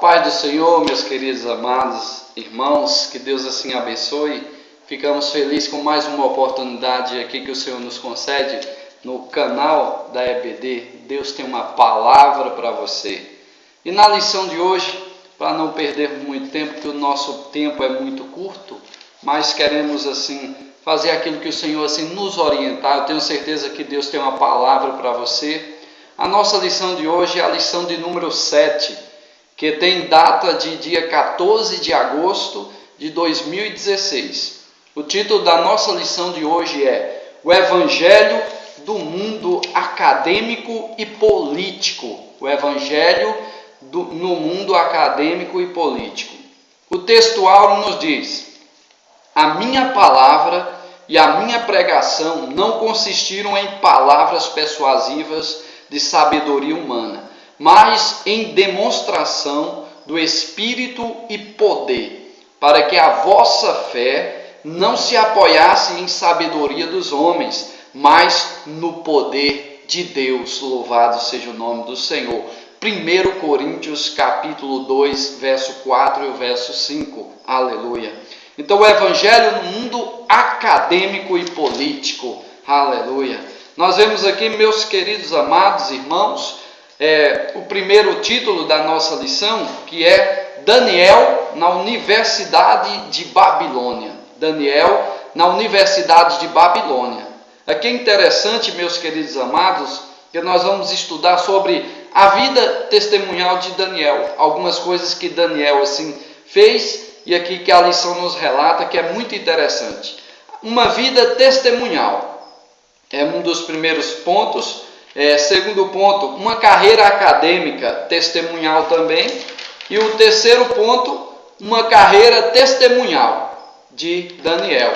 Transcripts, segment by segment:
paz do Senhor, meus queridos amados irmãos, que Deus assim abençoe. Ficamos felizes com mais uma oportunidade aqui que o Senhor nos concede no canal da EBD. Deus tem uma palavra para você. E na lição de hoje, para não perdermos muito tempo, porque o nosso tempo é muito curto, mas queremos assim fazer aquilo que o Senhor assim nos orientar. Eu tenho certeza que Deus tem uma palavra para você. A nossa lição de hoje é a lição de número 7, que tem data de dia 14 de agosto de 2016. O título da nossa lição de hoje é O Evangelho do Mundo Acadêmico e Político. O Evangelho no Mundo Acadêmico e Político. O texto áureo nos diz: a minha palavra e a minha pregação não consistiram em palavras persuasivas de sabedoria humana, mas em demonstração do Espírito e poder, para que a vossa fé não se apoiasse em sabedoria dos homens, mas no poder de Deus. Louvado seja o nome do Senhor. 1 Coríntios capítulo 2, verso 4 e o verso 5. Aleluia. Então, o Evangelho no mundo acadêmico e político. Aleluia. Nós vemos aqui, meus queridos amados irmãos, o primeiro título da nossa lição, que é Daniel na Universidade de Babilônia. Daniel na Universidade de Babilônia. Aqui é interessante, meus queridos amados, que nós vamos estudar sobre a vida testemunhal de Daniel. Algumas coisas que Daniel assim fez e aqui que a lição nos relata, que é muito interessante. Uma vida testemunhal é um dos primeiros pontos. Segundo ponto, uma carreira acadêmica testemunhal também. E o terceiro ponto, uma carreira testemunhal de Daniel,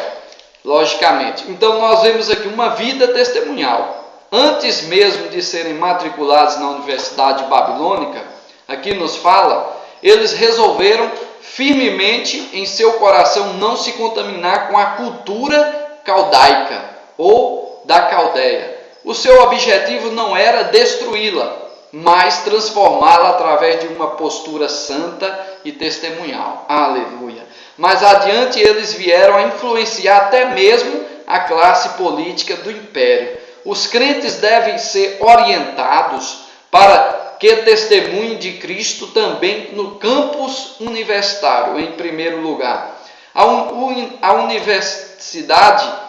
logicamente. Então nós vemos aqui uma vida testemunhal. Antes mesmo de serem matriculados na Universidade Babilônica, aqui nos fala, eles resolveram firmemente em seu coração não se contaminar com a cultura caldaica ou da Caldeia. O seu objetivo não era destruí-la, mas transformá-la através de uma postura santa e testemunhal. Aleluia. Mais adiante eles vieram a influenciar até mesmo a classe política do império. Os crentes devem ser orientados para que testemunhem de Cristo também no campus universitário, em primeiro lugar. A universidade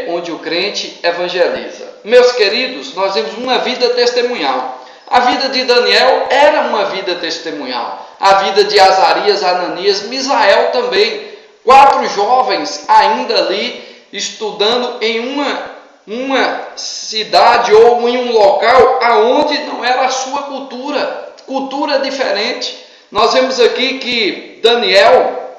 onde o crente evangeliza. Meus queridos, nós vemos uma vida testemunhal. A vida de Daniel era uma vida testemunhal. A vida de Azarias, Ananias, Misael também. 4 jovens ainda ali estudando em uma cidade ou em um local aonde não era a sua cultura diferente. Nós vemos aqui que Daniel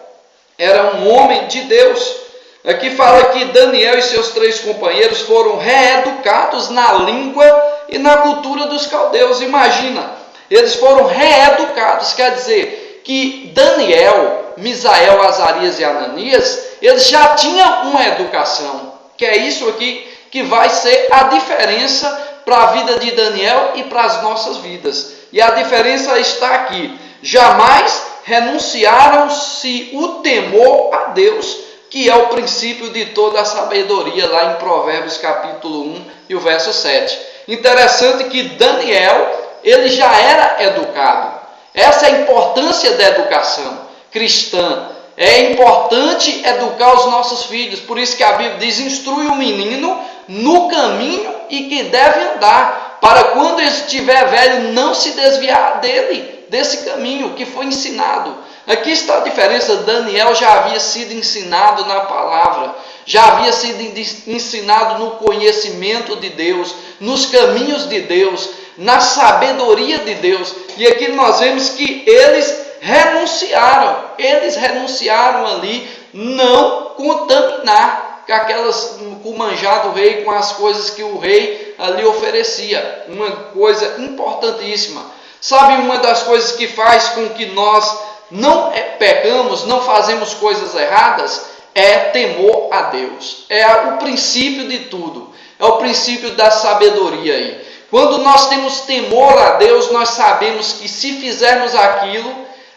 era um homem de Deus. Aqui fala que Daniel e seus 3 companheiros foram reeducados na língua e na cultura dos caldeus. Imagina, eles foram reeducados, quer dizer que Daniel, Misael, Azarias e Ananias, eles já tinham uma educação, que é isso aqui que vai ser a diferença para a vida de Daniel e para as nossas vidas. E a diferença está aqui: jamais renunciaram-se o temor a Deus, que é o princípio de toda a sabedoria, lá em Provérbios capítulo 1 e o verso 7. Interessante que Daniel, ele já era educado. Essa é a importância da educação cristã. É importante educar os nossos filhos. Por isso que a Bíblia diz: instrui o menino no caminho e que deve andar, para quando ele estiver velho não se desviar desse caminho que foi ensinado. Aqui está a diferença. Daniel já havia sido ensinado na palavra, já havia sido ensinado no conhecimento de Deus, nos caminhos de Deus, na sabedoria de Deus. E aqui nós vemos que eles renunciaram ali, não contaminar com o manjar do rei, com as coisas que o rei ali oferecia. Uma coisa importantíssima. Sabe, uma das coisas que faz com que nós não pecamos, não fazemos coisas erradas, é temor a Deus. É o princípio de tudo. É o princípio da sabedoria aí. Quando nós temos temor a Deus, nós sabemos que se fizermos aquilo,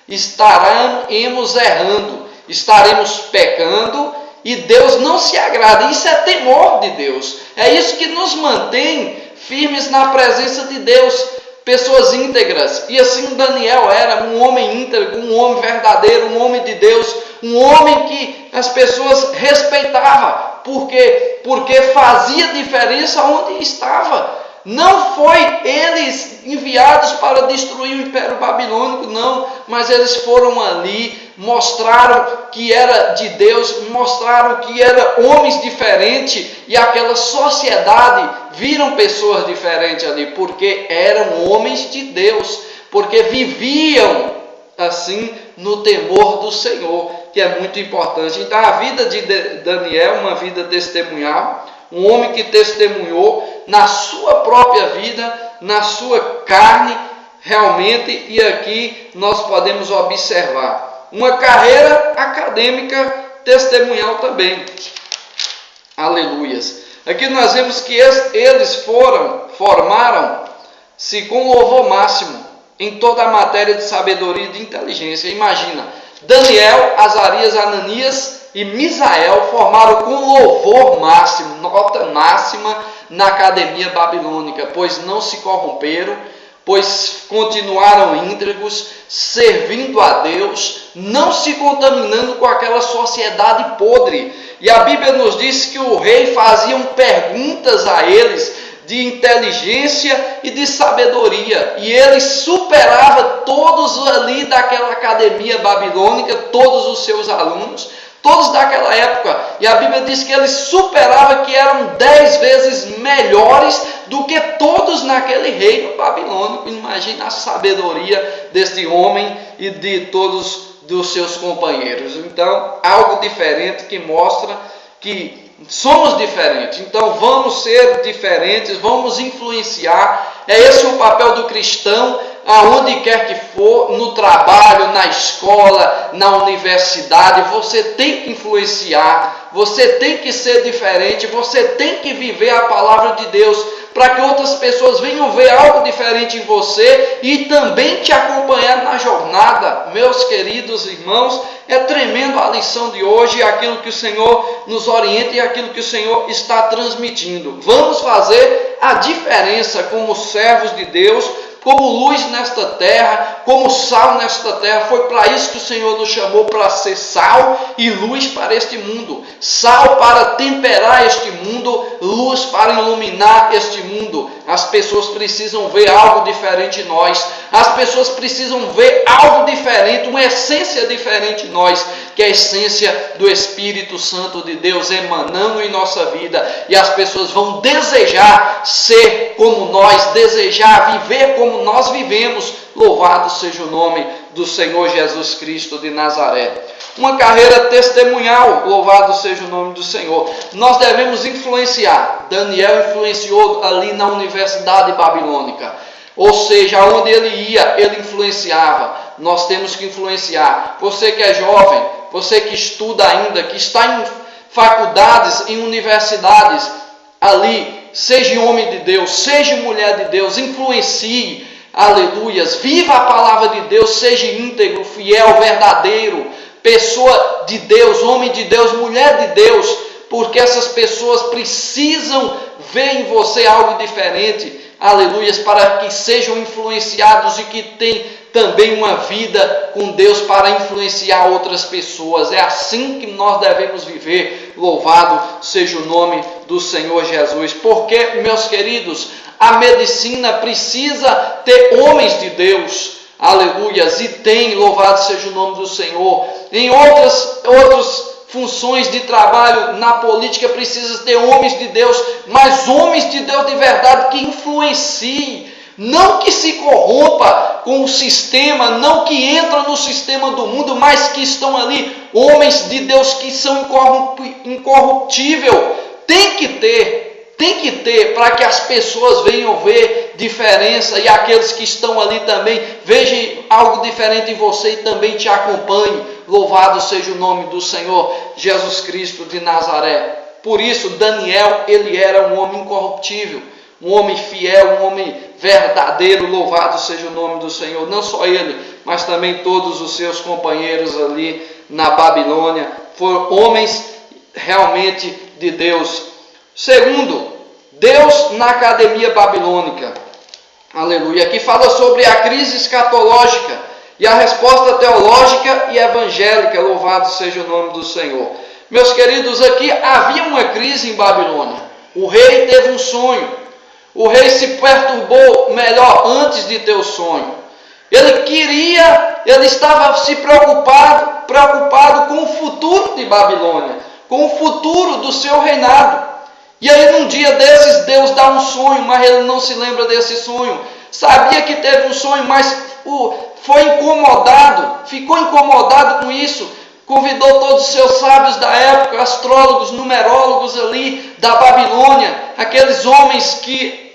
estaremos errando, estaremos pecando e Deus não se agrada. Isso é temor de Deus. É isso que nos mantém firmes na presença de Deus, pessoas íntegras. E assim Daniel era um homem íntegro, um homem verdadeiro, um homem de Deus, um homem que as pessoas respeitavam. Por quê? Porque fazia diferença onde estava. Não foi eles enviados para destruir o Império Babilônico, não, mas eles foram ali, mostraram que era de Deus, mostraram que eram homens diferentes, e aquela sociedade viram pessoas diferentes ali, porque eram homens de Deus, porque viviam assim no temor do Senhor, que é muito importante. Então a vida de Daniel, uma vida testemunhal, um homem que testemunhou na sua própria vida, na sua carne, realmente, e aqui nós podemos observar uma carreira acadêmica testemunhal também. Aleluias. Aqui nós vemos que eles formaram-se com louvor máximo em toda a matéria de sabedoria e de inteligência. Imagina, Daniel, Azarias, Ananias e Misael formaram com louvor máximo, nota máxima na academia babilônica, pois não se corromperam, pois continuaram íntegros, servindo a Deus, não se contaminando com aquela sociedade podre. E a Bíblia nos diz que o rei fazia perguntas a eles de inteligência e de sabedoria, e ele superava todos ali daquela academia babilônica, todos os seus alunos, todos daquela época, e a Bíblia diz que ele superava, que eram 10 vezes melhores do que todos naquele reino babilônico. Imagina a sabedoria deste homem e de todos dos seus companheiros. Então, algo diferente que mostra que somos diferentes. Então vamos ser diferentes, vamos influenciar. É esse o papel do cristão, aonde quer que for, no trabalho, na escola, na universidade. Você tem que influenciar, você tem que ser diferente, você tem que viver a palavra de Deus, para que outras pessoas venham ver algo diferente em você e também te acompanhar na jornada. Meus queridos irmãos, é tremendo a lição de hoje, aquilo que o Senhor nos orienta e aquilo que o Senhor está transmitindo. Vamos fazer a diferença como servos de Deus, como luz nesta terra, como sal nesta terra. Foi para isso que o Senhor nos chamou, para ser sal e luz para este mundo. Sal para temperar este mundo, luz para iluminar este mundo. As pessoas precisam ver algo diferente em nós. As pessoas precisam ver algo diferente, uma essência diferente em nós, que é a essência do Espírito Santo de Deus emanando em nossa vida. E as pessoas vão desejar ser como nós, desejar viver como nós vivemos. Louvado seja o nome do Senhor Jesus Cristo de Nazaré. Uma carreira testemunhal, louvado seja o nome do Senhor. Nós devemos influenciar. Daniel influenciou ali na Universidade Babilônica. Ou seja, aonde ele ia, ele influenciava. Nós temos que influenciar. Você que é jovem, você que estuda ainda, que está em faculdades, em universidades, ali, seja homem de Deus, seja mulher de Deus, influencie, aleluias, viva a palavra de Deus, seja íntegro, fiel, verdadeiro, pessoa de Deus, homem de Deus, mulher de Deus, porque essas pessoas precisam ver em você algo diferente, aleluias, para que sejam influenciados e que tenham também uma vida com Deus para influenciar outras pessoas. É assim que nós devemos viver. Louvado seja o nome do Senhor Jesus. Porque, meus queridos, a medicina precisa ter homens de Deus. Aleluias. E tem, louvado seja o nome do Senhor. Em outras funções de trabalho, na política, precisa ter homens de Deus, mas homens de Deus de verdade que influenciem, não que se corrompa com o sistema, não que entra no sistema do mundo, mas que estão ali, homens de Deus que são incorruptíveis. Tem que ter, para que as pessoas venham ver diferença, e aqueles que estão ali também vejam algo diferente em você e também te acompanhem. Louvado seja o nome do Senhor Jesus Cristo de Nazaré. Por isso, Daniel, ele era um homem incorruptível, um homem fiel, um homem verdadeiro, louvado seja o nome do Senhor. Não só ele, mas também todos os seus companheiros ali na Babilônia, foram homens realmente de Deus. Segundo, Deus na academia babilônica. Aleluia. Aqui fala sobre a crise escatológica e a resposta teológica e evangélica. Louvado seja o nome do Senhor. Meus queridos, aqui havia uma crise em Babilônia. O rei teve um sonho. O rei se perturbou melhor antes de ter o sonho. Ele estava se preocupado com o futuro de Babilônia, com o futuro do seu reinado. E aí num dia desses Deus dá um sonho, mas ele não se lembra desse sonho. Sabia que teve um sonho, mas ficou incomodado com isso. Convidou todos os seus sábios da época, astrólogos, numerólogos ali da Babilônia, aqueles homens que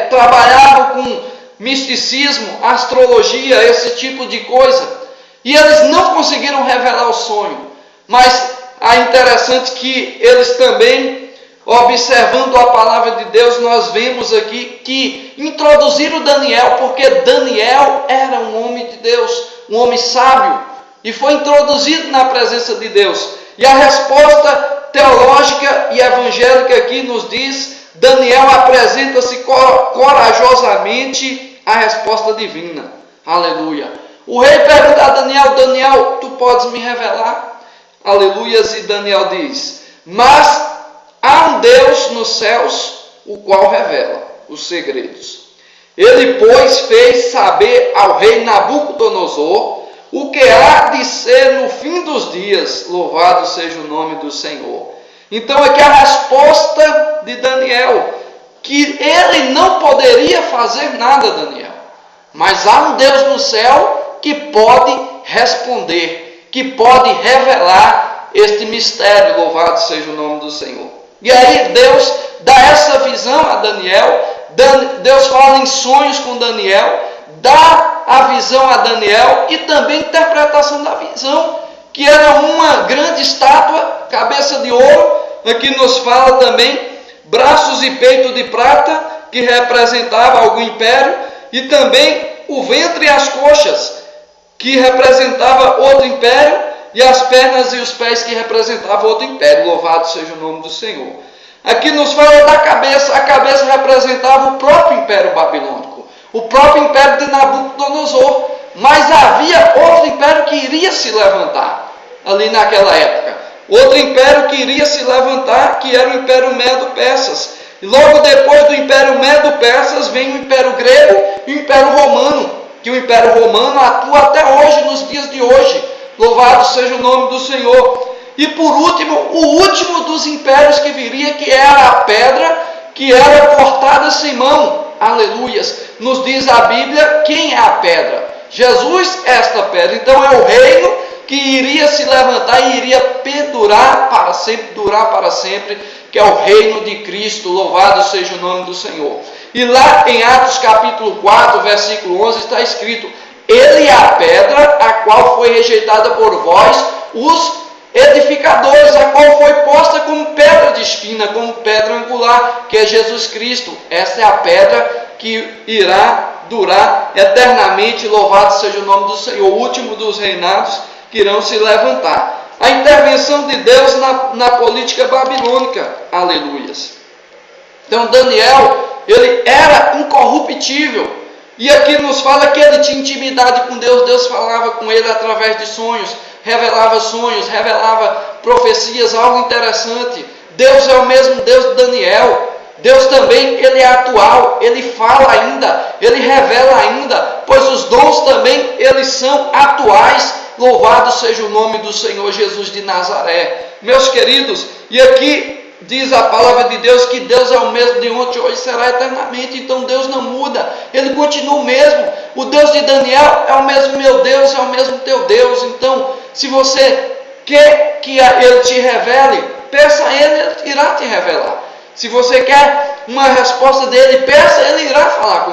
trabalhavam com misticismo, astrologia, esse tipo de coisa. E eles não conseguiram revelar o sonho. Mas é interessante que eles também, observando a palavra de Deus, nós vemos aqui que introduziram Daniel, porque Daniel era um homem de Deus, um homem sábio, e foi introduzido na presença de Deus. E a resposta teológica e evangélica aqui nos diz: Daniel apresenta-se corajosamente à resposta divina. Aleluia. O rei pergunta a Daniel: Daniel, tu podes me revelar? Aleluias. E Daniel diz: mas há um Deus nos céus, o qual revela os segredos. Ele, pois, fez saber ao rei Nabucodonosor o que há de ser no fim dos dias. Louvado seja o nome do Senhor. Então aqui a resposta de Daniel, que ele não poderia fazer nada, Daniel. Mas há um Deus no céu que pode responder, que pode revelar este mistério. Louvado seja o nome do Senhor. E aí Deus dá essa visão a Daniel. Deus fala em sonhos com Daniel, dá a visão a Daniel e também a interpretação da visão, que era uma grande estátua, cabeça de ouro. Aqui nos fala também braços e peito de prata, que representava algum império, e também o ventre e as coxas, que representava outro império, e as pernas e os pés, que representavam outro império. Louvado seja o nome do Senhor. Aqui nos fala da cabeça. A cabeça representava o próprio império babilônico, o próprio império de Nabucodonosor. Mas havia outro império que iria se levantar ali naquela época. Outro império que iria se levantar, que era o Império Medo-Persas. E logo depois do Império Medo-Persas vem o Império Grego e o Império Romano, que o Império Romano atua até hoje, nos dias de hoje. Louvado seja o nome do Senhor. E por último, o último dos impérios que viria, que era a pedra, que era cortada sem mão. Aleluias. Nos diz a Bíblia quem é a pedra. Jesus é esta pedra. Então é o reino que iria se levantar e iria perdurar para sempre, durar para sempre, que é o reino de Cristo. Louvado seja o nome do Senhor. E lá em Atos capítulo 4, versículo 11, está escrito: ele é a pedra, a qual foi rejeitada por vós, os edificadores, a qual foi posta como pedra de espina, como pedra angular, que é Jesus Cristo. Essa é a pedra que irá durar eternamente. Louvado seja o nome do Senhor. O último dos reinados que irão se levantar. A intervenção de Deus na política babilônica. Aleluias. Então Daniel, ele era incorruptível. E aqui nos fala que ele tinha intimidade com Deus. Deus falava com ele através de sonhos, revelava profecias, algo interessante. Deus é o mesmo Deus de Daniel. Deus também, ele é atual, ele fala ainda, ele revela ainda, pois os dons também, eles são atuais. Louvado seja o nome do Senhor Jesus de Nazaré. Meus queridos, e aqui diz a palavra de Deus que Deus é o mesmo de ontem, hoje, será eternamente. Então Deus não muda, ele continua o mesmo. O Deus de Daniel é o mesmo meu Deus, é o mesmo teu Deus. Então, se você quer que ele te revele, peça a ele, ele irá te revelar. Se você quer uma resposta dele, peça, ele irá falar com